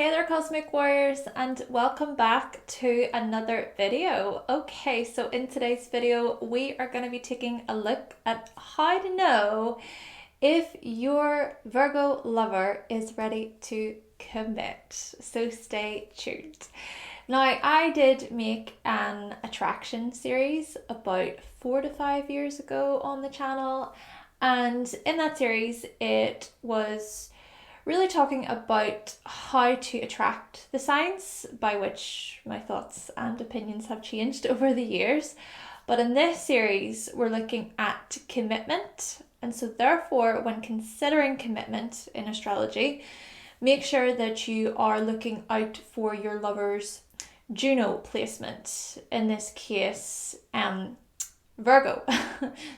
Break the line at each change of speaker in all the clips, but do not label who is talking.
Hey there, Cosmic Warriors, and welcome back to another video. Okay, so in today's video, we are going to be taking a look at how to know if your Virgo lover is ready to commit. So stay tuned. Now, I did make an attraction series about 4 to 5 years ago on the channel, and in that series, it was really talking about how to attract the signs, by which my thoughts and opinions have changed over the years. But in this series, we're looking at commitment. And so therefore, when considering commitment in astrology, make sure that you are looking out for your lover's Juno placement. In this case, Virgo.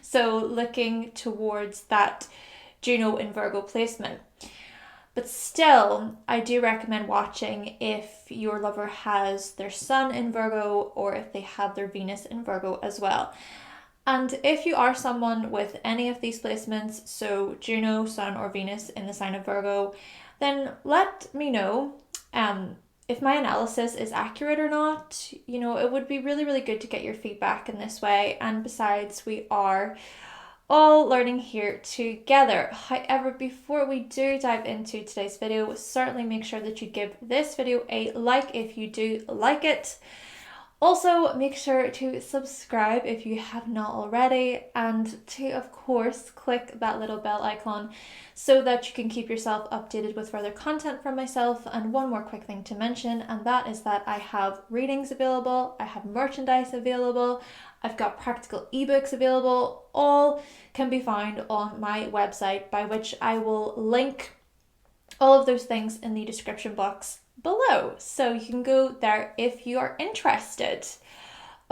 So looking towards that Juno in Virgo placement. But still, I do recommend watching if your lover has their sun in Virgo or if they have their Venus in Virgo as well. And if you are someone with any of these placements, so Juno, Sun or Venus in the sign of Virgo, then let me know if my analysis is accurate or not. You know, it would be really, really good to get your feedback in this way. And besides, we are all learning here together. However, before we do dive into today's video, certainly make sure that you give this video a like if you do like it. Also, make sure to subscribe if you have not already, and to, of course, click that little bell icon so that you can keep yourself updated with further content from myself. And one more quick thing to mention, and that is that I have readings available, I have merchandise available, I've got practical ebooks available. All can be found on my website, by which I will link all of those things in the description box below. So you can go there if you are interested.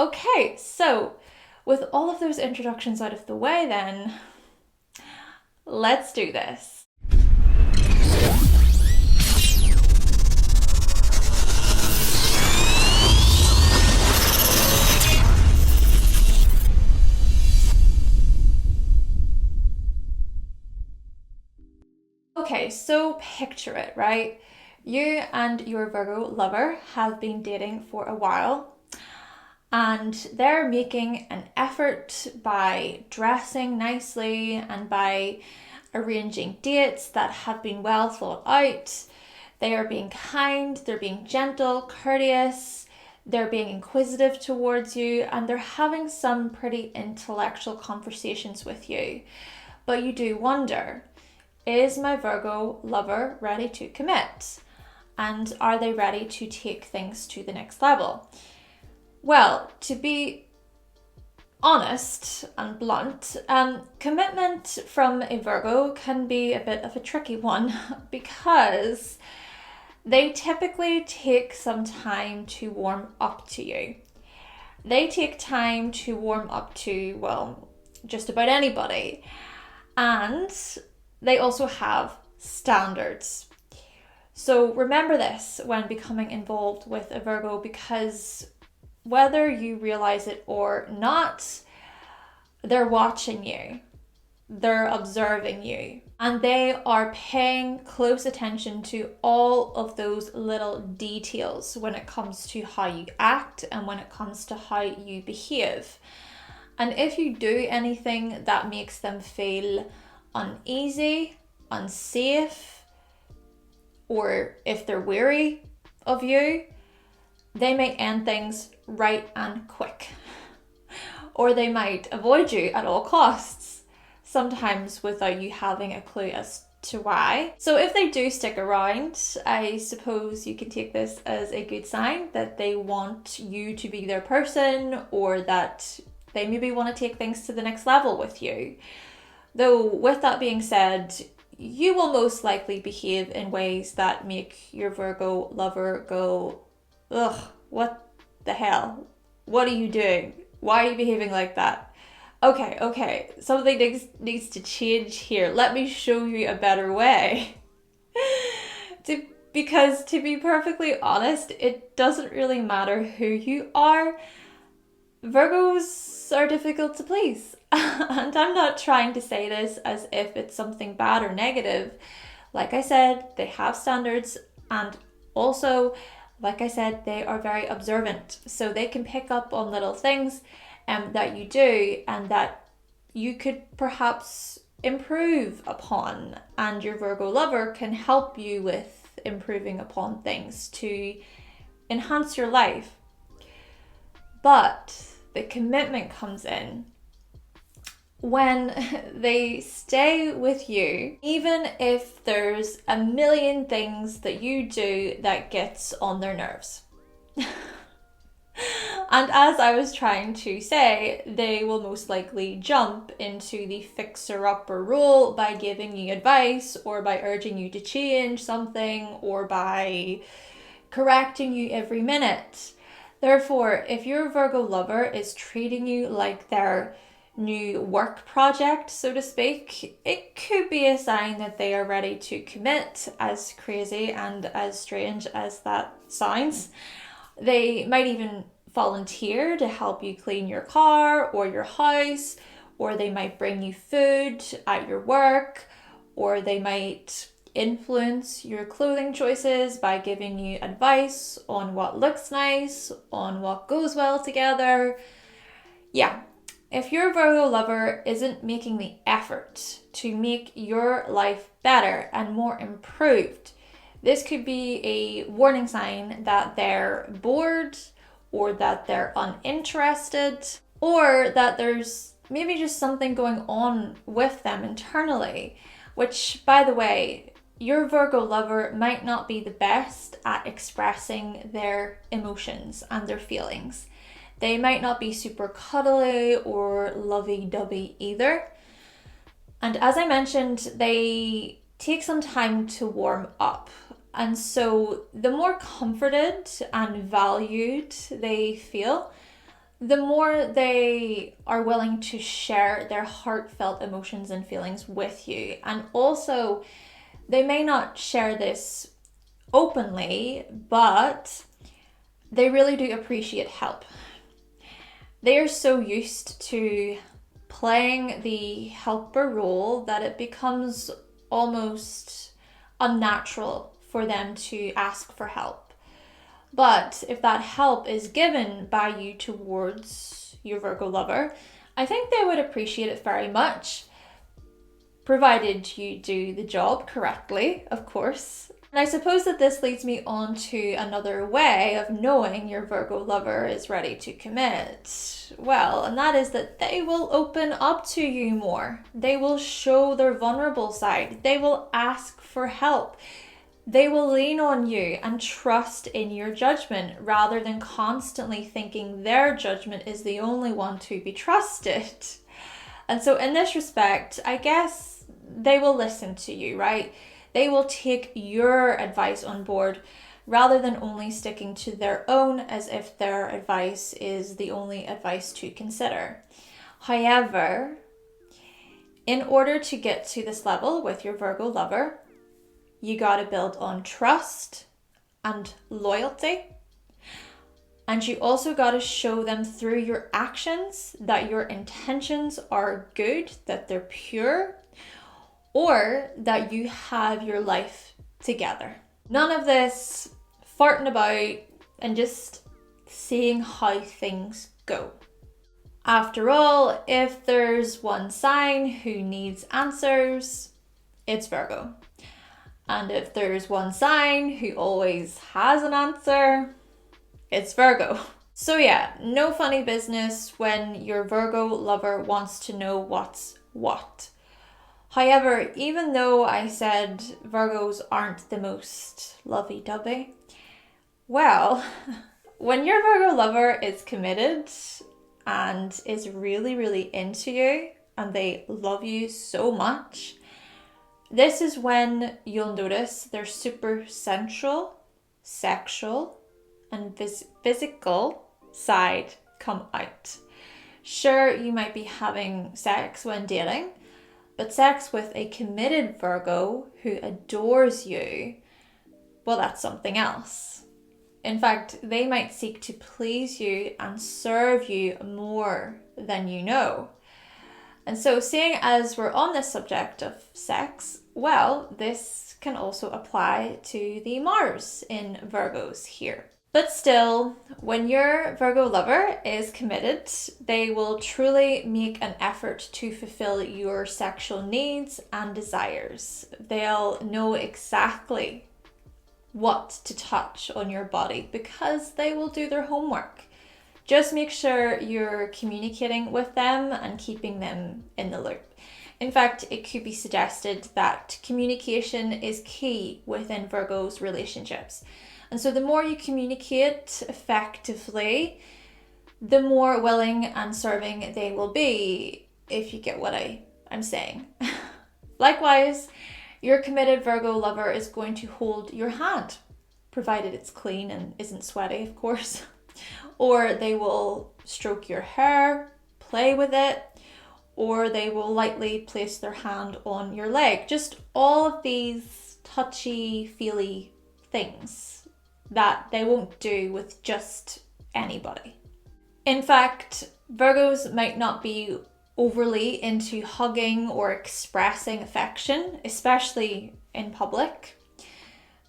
Okay, so with all of those introductions out of the way then, let's do this. Okay, so picture it, right? You and your Virgo lover have been dating for a while, and they're making an effort by dressing nicely and by arranging dates that have been well thought out. They are being kind, they're being gentle, courteous, they're being inquisitive towards you, and they're having some pretty intellectual conversations with you. But you do wonder, is my Virgo lover ready to commit? And are they ready to take things to the next level? Well, to be honest and blunt, commitment from a Virgo can be a bit of a tricky one because they typically take some time to warm up to you. They take time to warm up to, well, just about anybody. And they also have standards. So remember this when becoming involved with a Virgo, because whether you realize it or not, they're watching you, they're observing you, and they are paying close attention to all of those little details when it comes to how you act and when it comes to how you behave. And if you do anything that makes them feel uneasy, unsafe, or if they're wary of you, they may end things right and quick. Or they might avoid you at all costs, sometimes without you having a clue as to why. So if they do stick around, I suppose you can take this as a good sign that they want you to be their person, or that they maybe want to take things to the next level with you. Though with that being said, you will most likely behave in ways that make your Virgo lover go, ugh, what the hell? What are you doing? Why are you behaving like that? Okay, something needs to change here. Let me show you a better way. Because to be perfectly honest, it doesn't really matter who you are. Virgos are difficult to please. And I'm not trying to say this as if it's something bad or negative. Like I said, they have standards, and Also, like I said, they are very observant, so they can pick up on little things that you do and that you could perhaps improve upon, and your Virgo lover can help you with improving upon things to enhance your life. But the commitment comes in when they stay with you, even if there's a million things that you do that gets on their nerves. And as I was trying to say, they will most likely jump into the fixer-upper role by giving you advice, or by urging you to change something, or by correcting you every minute. Therefore, if your Virgo lover is treating you like their new work project, so to speak, it could be a sign that they are ready to commit, as crazy and as strange as that sounds. They might even volunteer to help you clean your car or your house, or they might bring you food at your work, or they might influence your clothing choices by giving you advice on what looks nice, on what goes well together. Yeah, if your Virgo lover isn't making the effort to make your life better and more improved, this could be a warning sign that they're bored, or that they're uninterested, or that there's maybe just something going on with them internally, which, by the way, your Virgo lover might not be the best at expressing their emotions and their feelings. They might not be super cuddly or lovey-dovey either. And as I mentioned, they take some time to warm up. And so the more comforted and valued they feel, the more they are willing to share their heartfelt emotions and feelings with you. And also, they may not share this openly, but they really do appreciate help. They are so used to playing the helper role that it becomes almost unnatural for them to ask for help. But if that help is given by you towards your Virgo lover, I think they would appreciate it very much, provided you do the job correctly, of course. And I suppose that this leads me on to another way of knowing your Virgo lover is ready to commit. Well, and that is that they will open up to you more. They will show their vulnerable side. They will ask for help. They will lean on you and trust in your judgment, rather than constantly thinking their judgment is the only one to be trusted. And so in this respect, I guess they will listen to you, right? They will take your advice on board, rather than only sticking to their own as if their advice is the only advice to consider. However, in order to get to this level with your Virgo lover, you gotta build on trust and loyalty. And you also gotta show them through your actions that your intentions are good, that they're pure, or that you have your life together. None of this farting about and just seeing how things go. After all, if there's one sign who needs answers, it's Virgo. And if there's one sign who always has an answer, it's Virgo. So yeah, no funny business when your Virgo lover wants to know what's what. However, even though I said Virgos aren't the most lovey-dovey, well, when your Virgo lover is committed and is really, really into you and they love you so much, this is when you'll notice their super sensual, sexual, and physical side come out. Sure, you might be having sex when dating, but sex with a committed Virgo who adores you, well, that's something else. In fact, they might seek to please you and serve you more than you know. And so, seeing as we're on this subject of sex, well, this can also apply to the Mars in Virgos here. But still, when your Virgo lover is committed, they will truly make an effort to fulfill your sexual needs and desires. They'll know exactly what to touch on your body because they will do their homework. Just make sure you're communicating with them and keeping them in the loop. In fact, it could be suggested that communication is key within Virgo's relationships. And so the more you communicate effectively, the more willing and serving they will be, if you get what I'm saying. Likewise, your committed Virgo lover is going to hold your hand, provided it's clean and isn't sweaty, of course. Or they will stroke your hair, play with it, or they will lightly place their hand on your leg. Just all of these touchy-feely things that they won't do with just anybody. In fact, Virgos might not be overly into hugging or expressing affection, especially in public.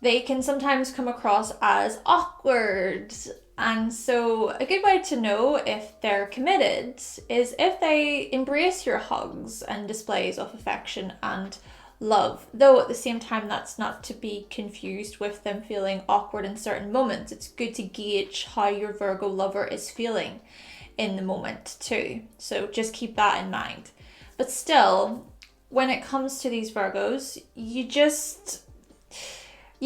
They can sometimes come across as awkward. And so a good way to know if they're committed is if they embrace your hugs and displays of affection and love. Though at the same time, that's not to be confused with them feeling awkward in certain moments. It's good to gauge how your Virgo lover is feeling in the moment too. So just keep that in mind. But still, when it comes to these Virgos, you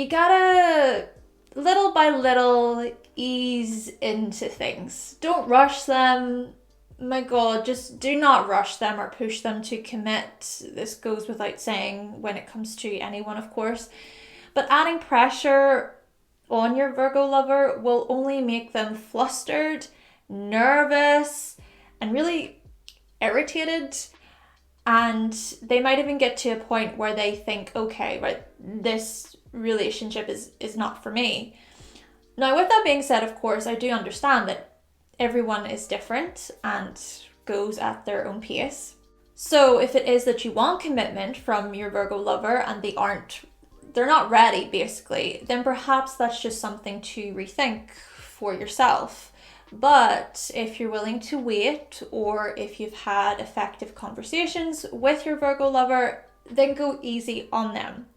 gotta little by little ease into things. Don't rush them. My God, just do not rush them or push them to commit. This goes without saying when it comes to anyone, of course. But adding pressure on your Virgo lover will only make them flustered, nervous, and really irritated. And they might even get to a point where they think, okay, right, this relationship is not for me. Now, with that being said, of course, I do understand that everyone is different and goes at their own pace. So if it is that you want commitment from your Virgo lover and they're not ready basically, then perhaps that's just something to rethink for yourself. But if you're willing to wait, or if you've had effective conversations with your Virgo lover, then go easy on them.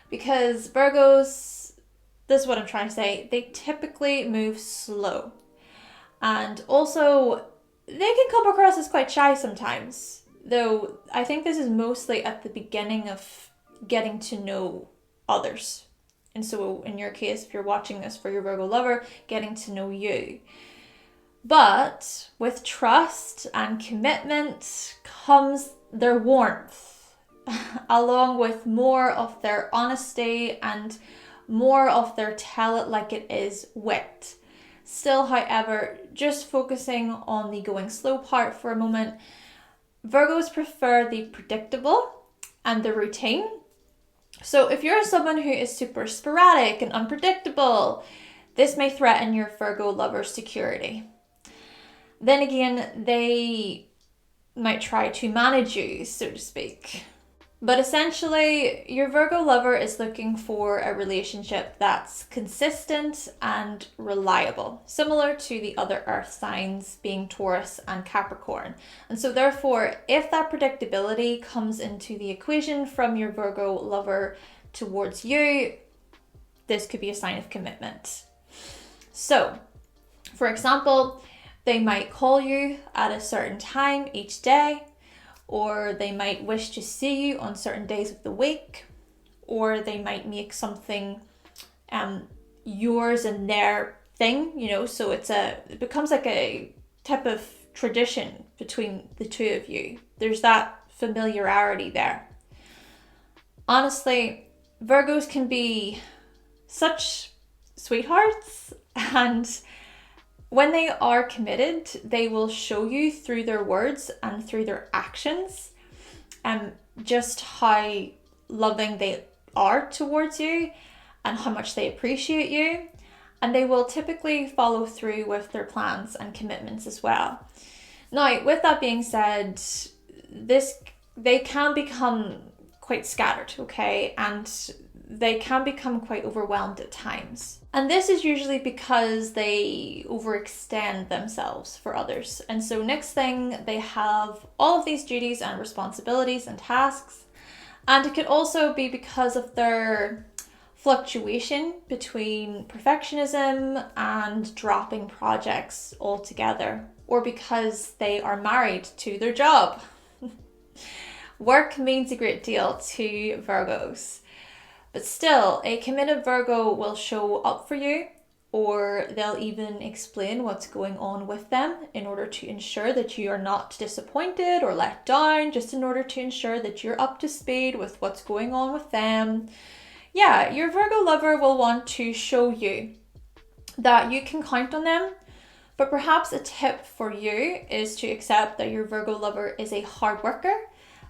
Because Virgos, this is what I'm trying to say, they typically move slow. And also, they can come across as quite shy sometimes. Though I think this is mostly at the beginning of getting to know others. And so in your case, if you're watching this for your Virgo lover, getting to know you. But with trust and commitment comes their warmth, along with more of their honesty and more of their tell it like it is wit. Still, however, just focusing on the going slow part for a moment, Virgos prefer the predictable and the routine. So if you're someone who is super sporadic and unpredictable, this may threaten your Virgo lover's security. Then again, they might try to manage you, so to speak. But essentially, your Virgo lover is looking for a relationship that's consistent and reliable, similar to the other earth signs being Taurus and Capricorn. And so therefore, if that predictability comes into the equation from your Virgo lover towards you, this could be a sign of commitment. So, for example, they might call you at a certain time each day, or they might wish to see you on certain days of the week, or they might make something yours and their thing, so it becomes like a type of tradition between the two of you. There's that familiarity there. Honestly, Virgos can be such sweethearts, and when they are committed, they will show you through their words and through their actions just how loving they are towards you and how much they appreciate you. And they will typically follow through with their plans and commitments as well. Now, with that being said, they can become quite scattered, okay? And they can become quite overwhelmed at times. And this is usually because they overextend themselves for others. And so next thing, they have all of these duties and responsibilities and tasks. And it could also be because of their fluctuation between perfectionism and dropping projects altogether, or because they are married to their job. Work means a great deal to Virgos, but still, a committed Virgo will show up for you, or they'll even explain what's going on with them in order to ensure that you are not disappointed or let down, just in order to ensure that you're up to speed with what's going on with them. Yeah, your Virgo lover will want to show you that you can count on them, but perhaps a tip for you is to accept that your Virgo lover is a hard worker,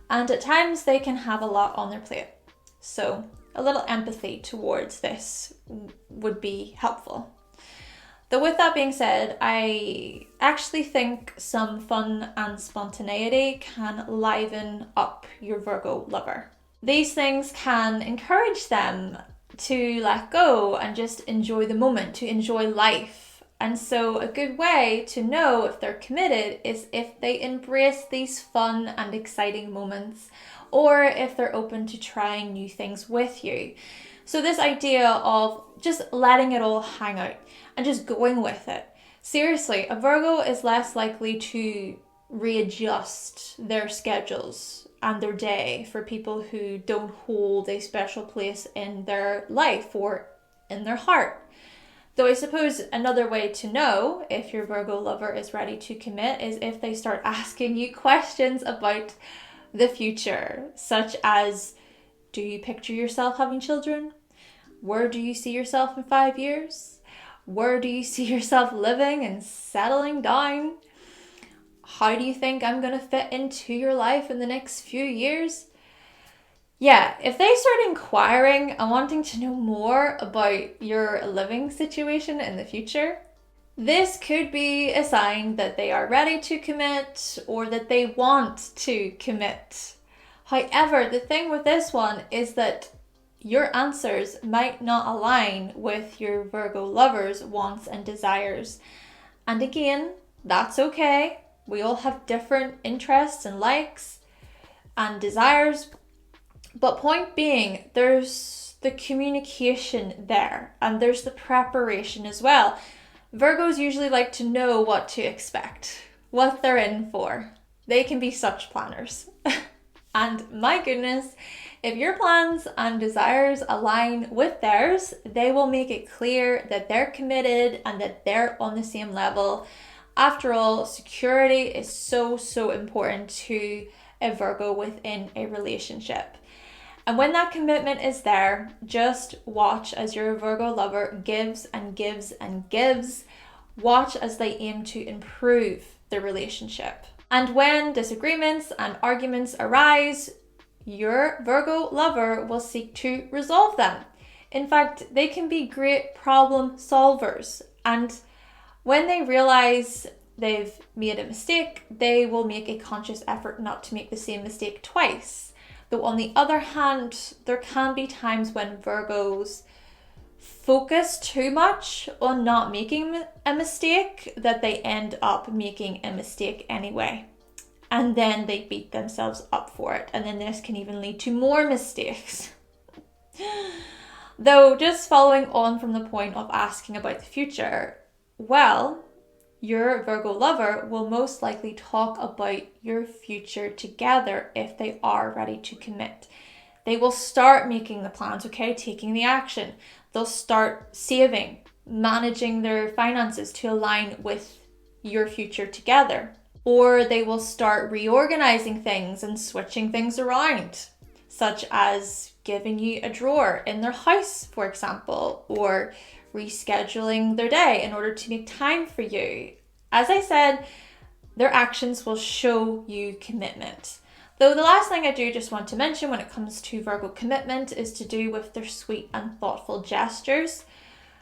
and at times they can have a lot on their plate. So a little empathy towards this would be helpful. Though with that being said, I actually think some fun and spontaneity can liven up your Virgo lover. These things can encourage them to let go and just enjoy the moment, to enjoy life. And so a good way to know if they're committed is if they embrace these fun and exciting moments, or if they're open to trying new things with you. So this idea of just letting it all hang out and just going with it. Seriously, a Virgo is less likely to readjust their schedules and their day for people who don't hold a special place in their life or in their heart. Though I suppose another way to know if your Virgo lover is ready to commit is if they start asking you questions about the future, such as, do you picture yourself having children? Where do you see yourself in 5 years? Where do you see yourself living and settling down? How do you think I'm going to fit into your life in the next few years? Yeah, if they start inquiring and wanting to know more about your living situation in the future, this could be a sign that they are ready to commit or that they want to commit. However, the thing with this one is that your answers might not align with your Virgo lover's wants and desires. And again, that's okay. We all have different interests and likes and desires. But point being, there's the communication there and there's the preparation as well. Virgos usually like to know what to expect, what they're in for. They can be such planners. And my goodness, if your plans and desires align with theirs, they will make it clear that they're committed and that they're on the same level. After all, security is so important to a Virgo within a relationship. And when that commitment is there, just watch as your Virgo lover gives and gives and gives. Watch as they aim to improve the relationship. And when disagreements and arguments arise, your Virgo lover will seek to resolve them. In fact, they can be great problem solvers. And when they realize they've made a mistake, they will make a conscious effort not to make the same mistake twice. Though on the other hand, there can be times when Virgos focus too much on not making a mistake that they end up making a mistake anyway. And then they beat themselves up for it. And then this can even lead to more mistakes. Though, just following on from the point of asking about the future, well, your Virgo lover will most likely talk about your future together if they are ready to commit. They will start making the plans, okay, taking the action. They'll start saving, managing their finances to align with your future together. Or they will start reorganizing things and switching things around, such as giving you a drawer in their house, for example, or rescheduling their day in order to make time for you. As I said, their actions will show you commitment. Though the last thing I do just want to mention when it comes to Virgo commitment is to do with their sweet and thoughtful gestures.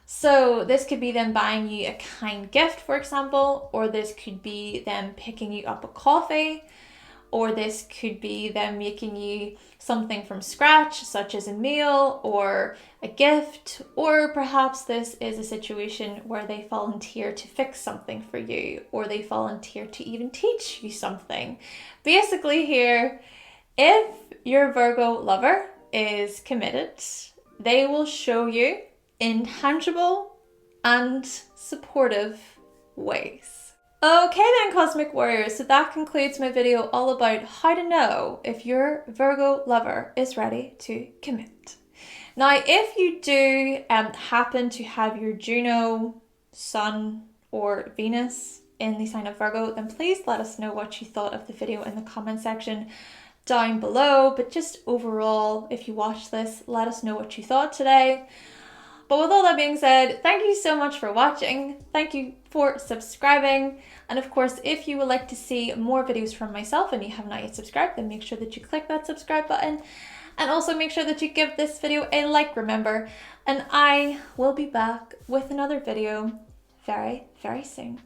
So this could be them buying you a kind gift, for example, or this could be them picking you up a coffee, or this could be them making you something from scratch, such as a meal or a gift, or perhaps this is a situation where they volunteer to fix something for you, or they volunteer to even teach you something. Basically here, if your Virgo lover is committed, they will show you in tangible and supportive ways. Okay then, Cosmic Warriors, so that concludes my video all about how to know if your Virgo lover is ready to commit. Now, if you do happen to have your Juno, Sun, or Venus in the sign of Virgo, then please let us know what you thought of the video in the comment section down below. But just overall, if you watch this, let us know what you thought today. But with all that being said, thank you so much for watching. Thank you for subscribing. And of course, if you would like to see more videos from myself and you have not yet subscribed, then make sure that you click that subscribe button. And also make sure that you give this video a like, remember. And I will be back with another video very, very soon.